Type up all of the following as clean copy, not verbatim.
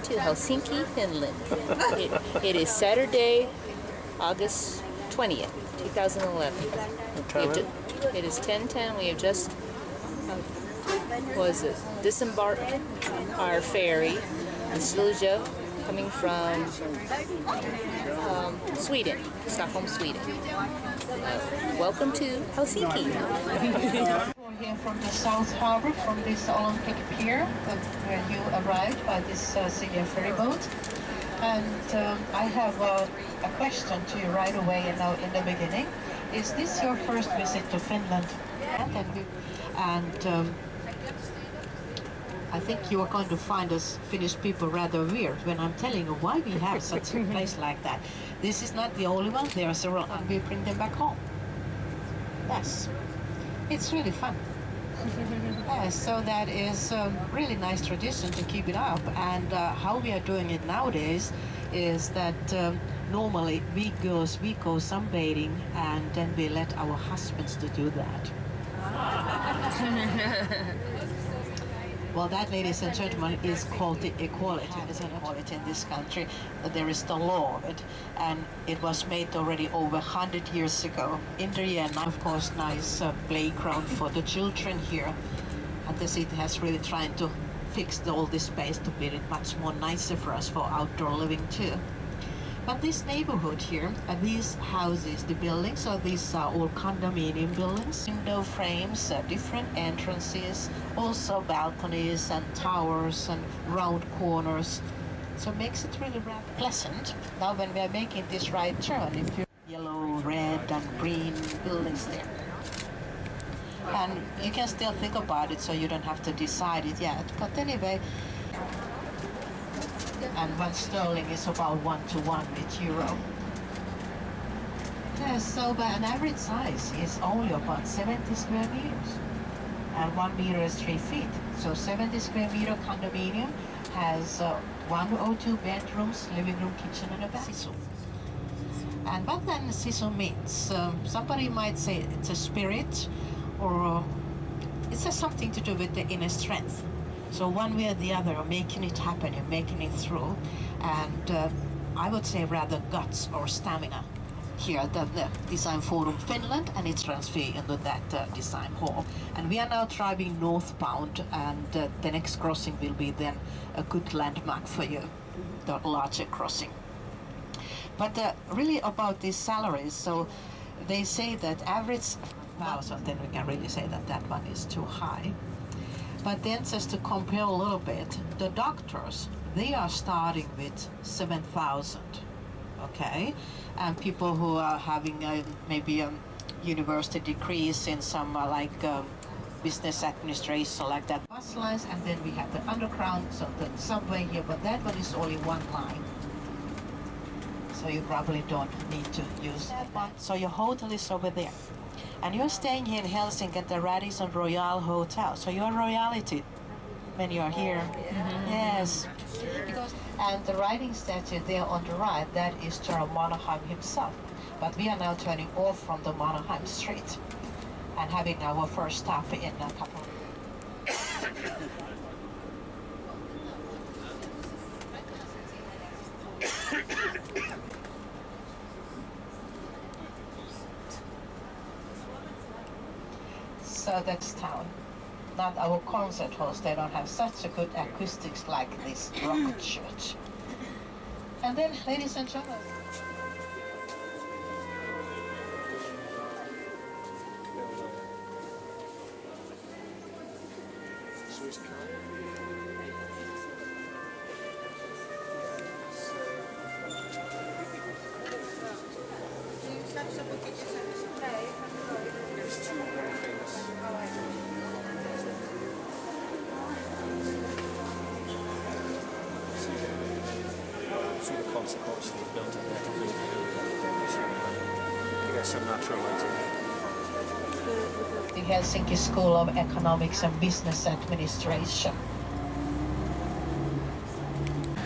to Helsinki, Finland. It is Saturday, August 20th, 2011. It is 10:10. We have just disembarked our ferry in Sluja, coming from Sweden, Stockholm, Sweden. Welcome to Helsinki. We're here from the South Harbour, from this Olympic pier where you arrived by this Silja ferry boat. And I have a question to you right away in the beginning. Is this your first visit to Finland? And I think you are going to find us Finnish people rather weird when I'm telling you why we have such a place like that. This is not the only one, there are several, and we bring them back home. Yes, it's really fun. Yes, so that is a really nice tradition to keep it up. And how we are doing it nowadays is that normally we go sunbathing and then we let our husbands to do that. Well, that, ladies and gentlemen, is called the equality. There's an equality in this country. There is the law of it, and it was made already over 100 years ago. In the end, of course, nice playground for the children here. And the city has really tried to fix all this space to make it much more nicer for us for outdoor living too. But this neighborhood here, these houses, the buildings, so these are all condominium buildings, window frames, different entrances, also balconies and towers and round corners. So it makes it really pleasant. Now when we are making this right turn, if you yellow, red and green buildings there. And you can still think about it, so you don't have to decide it yet. But anyway, and one sterling is about 1-to-1 with euro. Yes, so an average size is only about 70 square meters. And 1 meter is 3 feet. So 70 square meter condominium has 1 or 2 bedrooms, living room, kitchen and a bathroom. And what then sisu means? Somebody might say it's a spirit, or it has something to do with the inner strength. So one way or the other, you're making it happen, you're making it through. And I would say rather guts or stamina here at the Design Forum Finland, and it's transferred into that design hall. And we are now driving northbound, and the next crossing will be then a good landmark for you, the larger crossing. But really about these salaries, so they say that average 1,000, then we can really say that that one is too high. But then just to compare a little bit, the doctors, they are starting with 7,000, okay? And people who are having maybe university degrees in some business administration like that. Bus lines, and then we have the underground, so the subway here, but that one is only one line. So you probably don't need to use that one. So your hotel is over there. And you're staying here in Helsinki at the Radisson Royal Hotel. So you're royalty when you're here. Mm-hmm. Yes. And the writing statue there on the right, that is Charles Mannerheim himself. But we are now turning off from the Mannerheim Street and having our first stop in a couple of So that's town. Not our concert halls, they don't have such a good acoustics like this rock church. And then, ladies and gentlemen, the Helsinki School of Economics and Business Administration.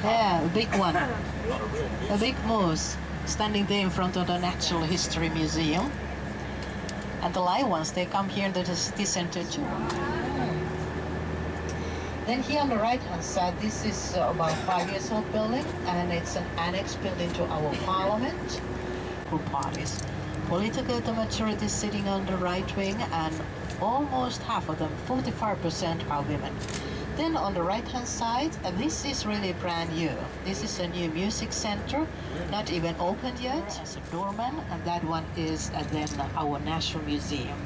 Yeah, a big one. A big moose standing there in front of the Natural History Museum. And the live ones, they come here into the city center too. Then here on the right hand side, this is about 5 years old building, and it's an annex building to our parliament. Group parties. Political majority sitting on the right wing, and almost half of them, 45%, are women. Then on the right hand side, this is really brand new. This is a new music center, not even opened yet, as a doorman, and that one is then our National Museum.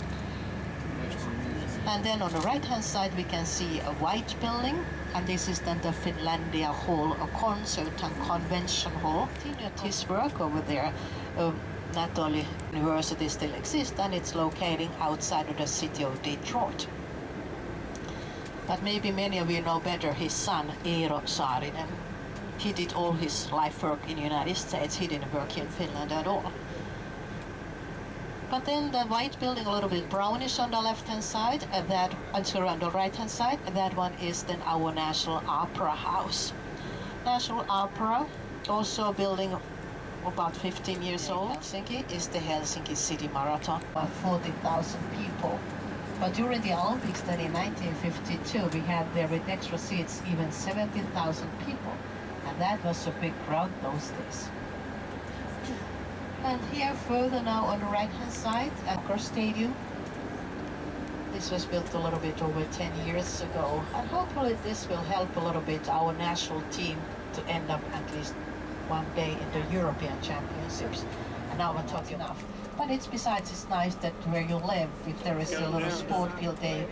And then on the right hand side we can see a white building, and this is then the Finlandia Hall, a concert and convention hall. Continued his work over there. Not only university still exists, and it's located outside of the city of Detroit. But maybe many of you know better his son, Eero Saarinen. He did all his life work in the United States. He didn't work in Finland at all. But then the white building, a little bit brownish on the left-hand side, and on the right-hand side, and that one is then our National Opera House. National Opera, also a building about 15 years old. Helsinki is the Helsinki City Marathon, about 40,000 people. But during the Olympics then in 1952, we had there with extra seats even 17,000 people. And that was a big crowd those days. And here further now on the right hand side, Soccer Stadium. This was built a little bit over 10 years ago. And hopefully this will help a little bit our national team to end up at least one day in the European Championships. And now I'm talking enough. But it's nice that where you live, if there is a little sport field, they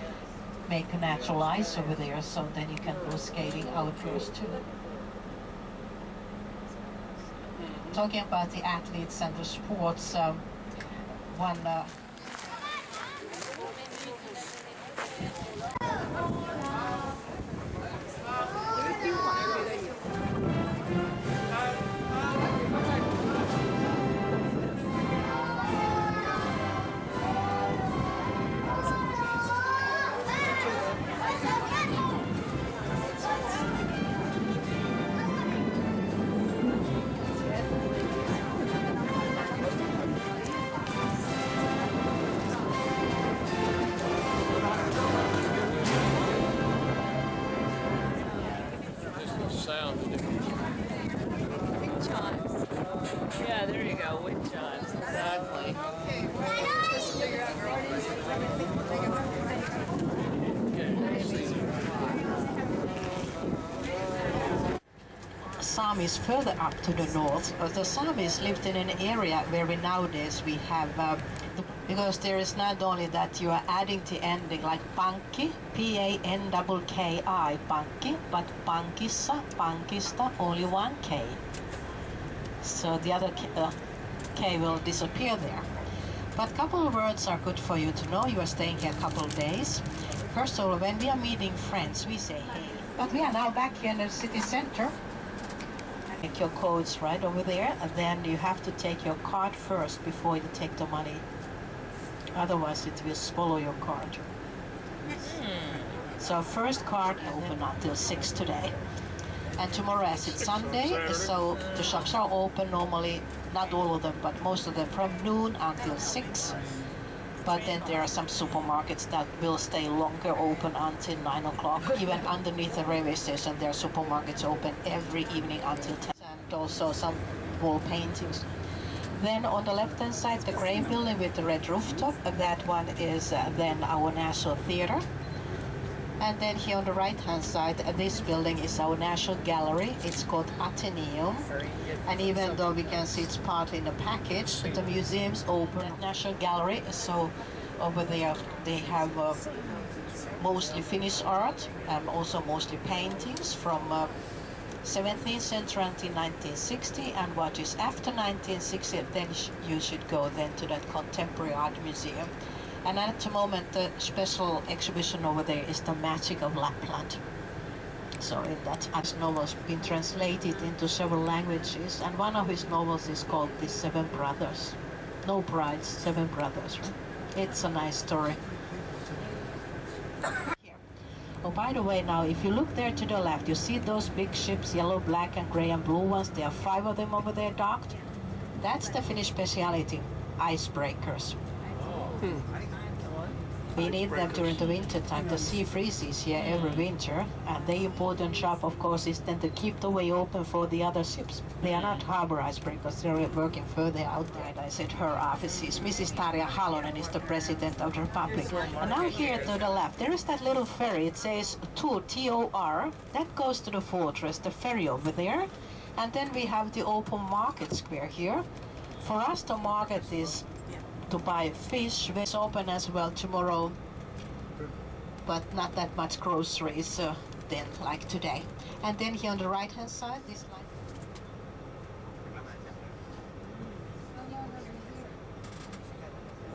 make a natural ice over there, so then you can go skating outdoors too. Talking about the athletes and the sports, one Yeah, there you go, wind chimes, exactly. Samis further up to the north. The Samis lived in an area where nowadays we have, because there is not only that you are adding the ending like pankki, P-A-N-K-K-I, pankki, but pankissa, pankista, only one K. So the other K will disappear there. But a couple of words are good for you to know. You are staying here a couple of days. First of all, when we are meeting friends, we say hey. But we are now back here in the city center. Take your codes right over there, and then you have to take your card first before you take the money. Otherwise, it will swallow your card. So first card open until 6 today. And tomorrow, as it's Sunday, so the shops are open normally, not all of them, but most of them from noon until 6. But then there are some supermarkets that will stay longer open until 9 o'clock. Even underneath the railway station, there are supermarkets open every evening until 10. And also some wall paintings. Then on the left-hand side, the grey building with the red rooftop, that one is then our National Theatre. And then here on the right-hand side, this building is our National Gallery. It's called Atheneum. And even though we can see it's partly in the package, the museum's open. National Gallery, so over there they have mostly Finnish art and also mostly paintings from 17th century until 1960. And what is after 1960, then you should go then to that Contemporary Art Museum. And at the moment, the special exhibition over there is The Magic of Lapland. So that has novels been translated into several languages, and one of his novels is called The Seven Brothers. No brides, seven brothers. Right? It's a nice story. Here. Oh, by the way, now if you look there to the left, you see those big ships, yellow, black, and gray, and blue ones. There are 5 of them over there docked. That's the Finnish speciality, icebreakers. We need them during the winter time. The sea freezes here every winter, and the important job, of course, is then to keep the way open for the other ships. They are not harbor icebreakers, they're working further out there. And I said her office is Mrs. Tarja Halonen is the President of the Republic. And now here to the left, there is that little ferry. It says Tor, T-O-R. That goes to the fortress, the ferry over there. And then we have the open market square here. For us, the market is to buy fish. It's open as well tomorrow, but not that much groceries then like today. And then here on the right hand side, this line.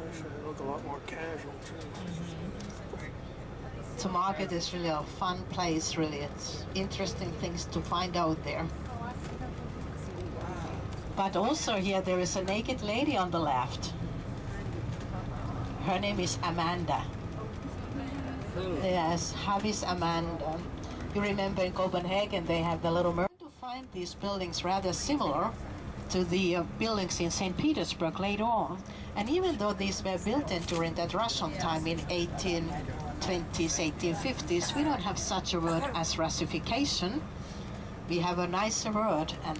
Actually, they look a lot more casual too. The market is really a fun place, really. It's interesting things to find out there. But also here there is a naked lady on the left. Her name is Amanda. Yes, Havis Amanda. You remember in Copenhagen they have the little mermaid. To find these buildings rather similar to the buildings in St. Petersburg later on. And even though these were built in during that Russian time in 1820s, 1850s, we don't have such a word as Russification. We have a nicer word. And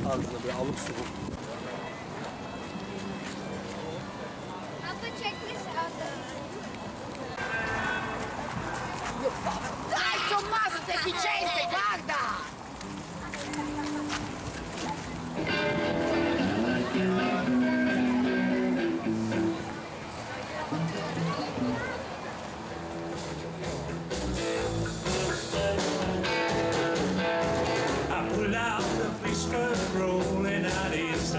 Ağzına bir alıp su. Papa, check this out. Dai Tommaso, deficiente, guarda! I pull out the Pittsburgh rolling out east.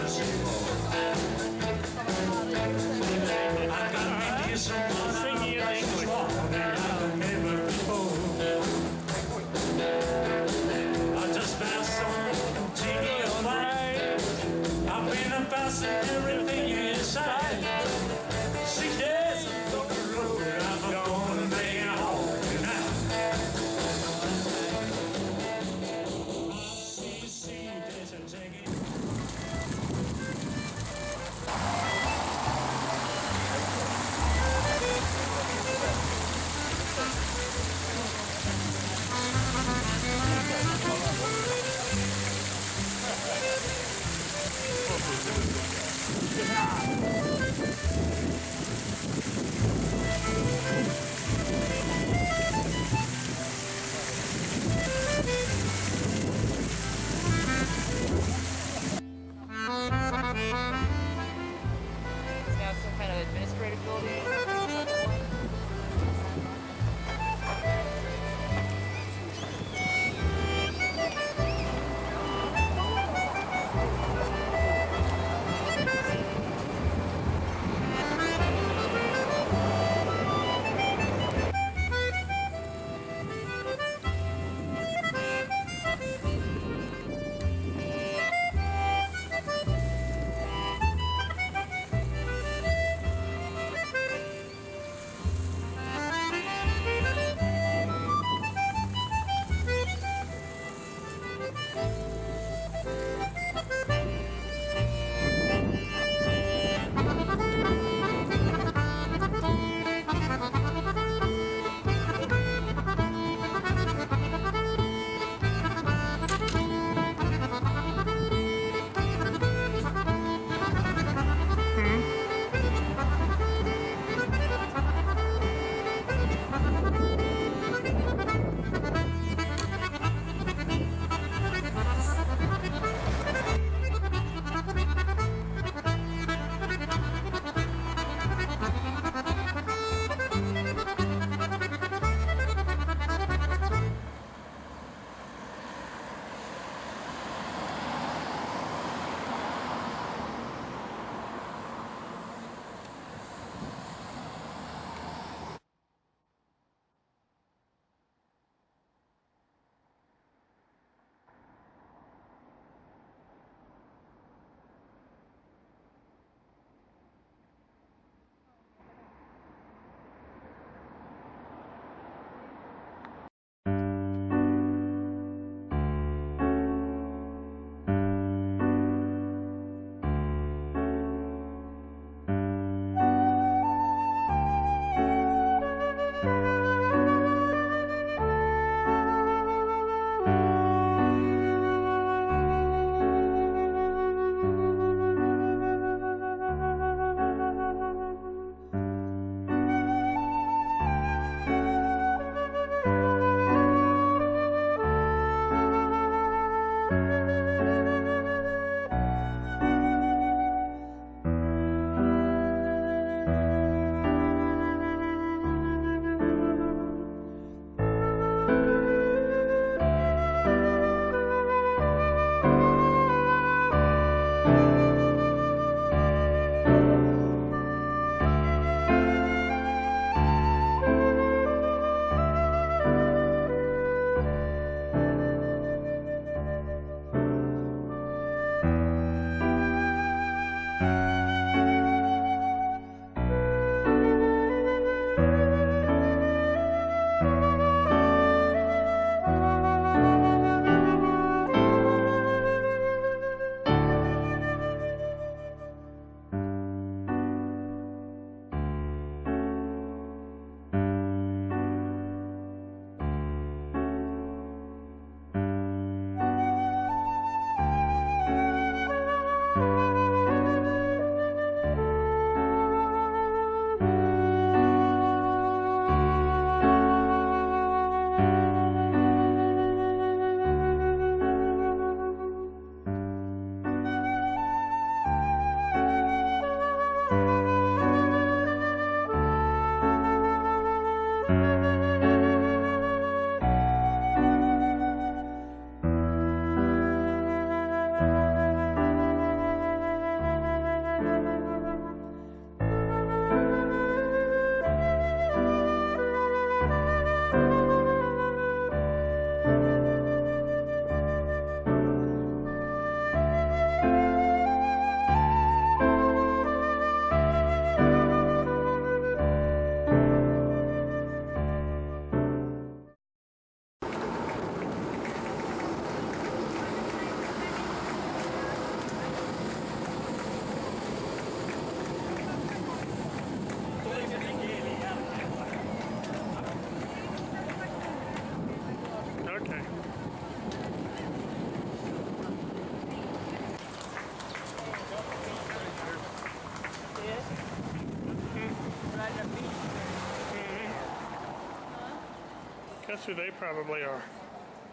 who they probably are.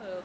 Oh.